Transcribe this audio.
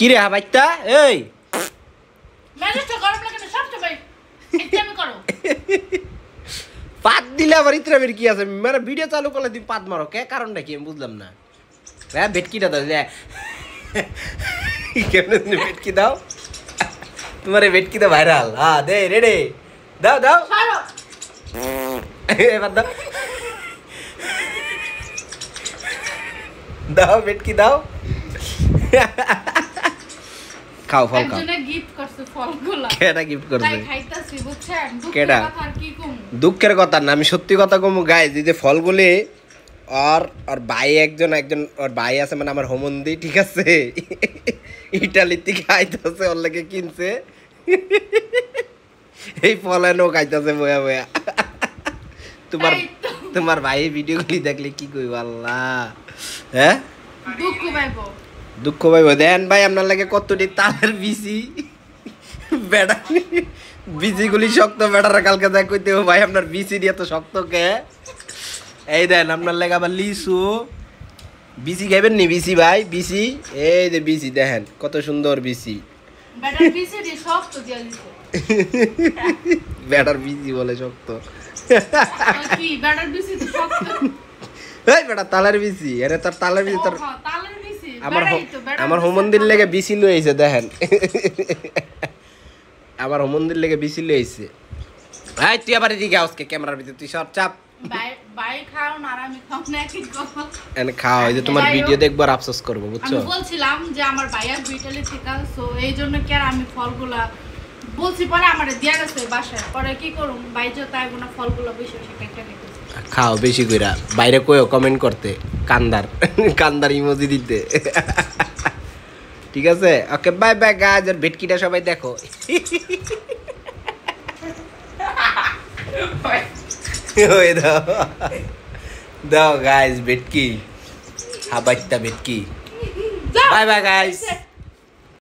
কি রে হাবাইতা এই মেজাজটা গরম লাগে না সব সময় এটা আমি করো পাত দিলে আবার ইতরামের কি আছে মানে ভিডিও চালু করলে তুমি পাত মারো কে কারণটা কি আমি বুঝলাম না হ্যাঁ ভেটকিটা দাও যে কেমনে তুমি ভেটকি দাও তোমার ভেটকি তো ভাইরাল হ্যাঁ দে রেডি দাও দাও ছাড়ো এবার দাও দাও ভেটকি দাও খাও ফল খাও একজনে গিফট করছে ফলগুলো কেডা গিফট করছে তাই খাইতাছি বুঝছেন কেডা? দুঃখের কথা আর কি কম দুঃখের কথা না আমি সত্যি কথা কমু গাইজ এই যে ফলগুলি আর ভাই একজন ওর ভাই আছে মানে আমার হোমন্দি ঠিক আছে ইটালি থেকে আইতাছে ওর লাগে কিনছে এই ফল এনে খাইতাছে বয়া বয়া তোমার ভাই ভিডিওগুলি দেখলে কি কইব আল্লাহ হ্যাঁ দুঃখ পাইব দেন ভাই আপনার লাগে কতটি তালের বিচি বেড়া বিচিগুলি শক্ত বেড়ারা কালকে দেখ কইতে ভাই আপনার বিচি দিয়ে তো শক্ত কে এই দেন আপনার লাগে আবার লিচু বিচি খাইবেন নি বিচি ভাই বিচি এই যে বিচি দেখেন কত সুন্দর বিচি বেটার বিচি বলে শক্ত এই বেটা তালের বিচি এরে তোর তালের বিচি তোর আমার হোমন্দির লেগে বিচি লই আইছে দেখেন আমার হোমন্দির লেগে বিচি লই আইছে ভাই তুই আবার এদিকে আজকে ক্যামেরার ভিতরে তুই সব চাপ বাই খাও না আর আমি খাও না কি কথা এনে খাও এই যে তোমার ভিডিও দেখব আর আফসোস করব বুঝছো আমি বলছিলাম যে আমার ভাইয়া বিটালি থেকে সো এই জন্য কি আর আমি ফলগুলা বলছি পরে আমারে দিয়া গেছে বাসায় পরে কি করুম ভাই যে তাই গুনা ফলগুলা বেশি বেশি কেটে কেটে খাও বেশি কইরা বাইরে কইও কমেন্ট করতে কান্দার ইমোজি দিতে ঠিক আছে ওকে বাই বাই গাইস আর ভেটকিটা সবাই দেখো ওই দাও গাইস ভেটকি হাবাইতা ভেটকি বাই বাই গাইস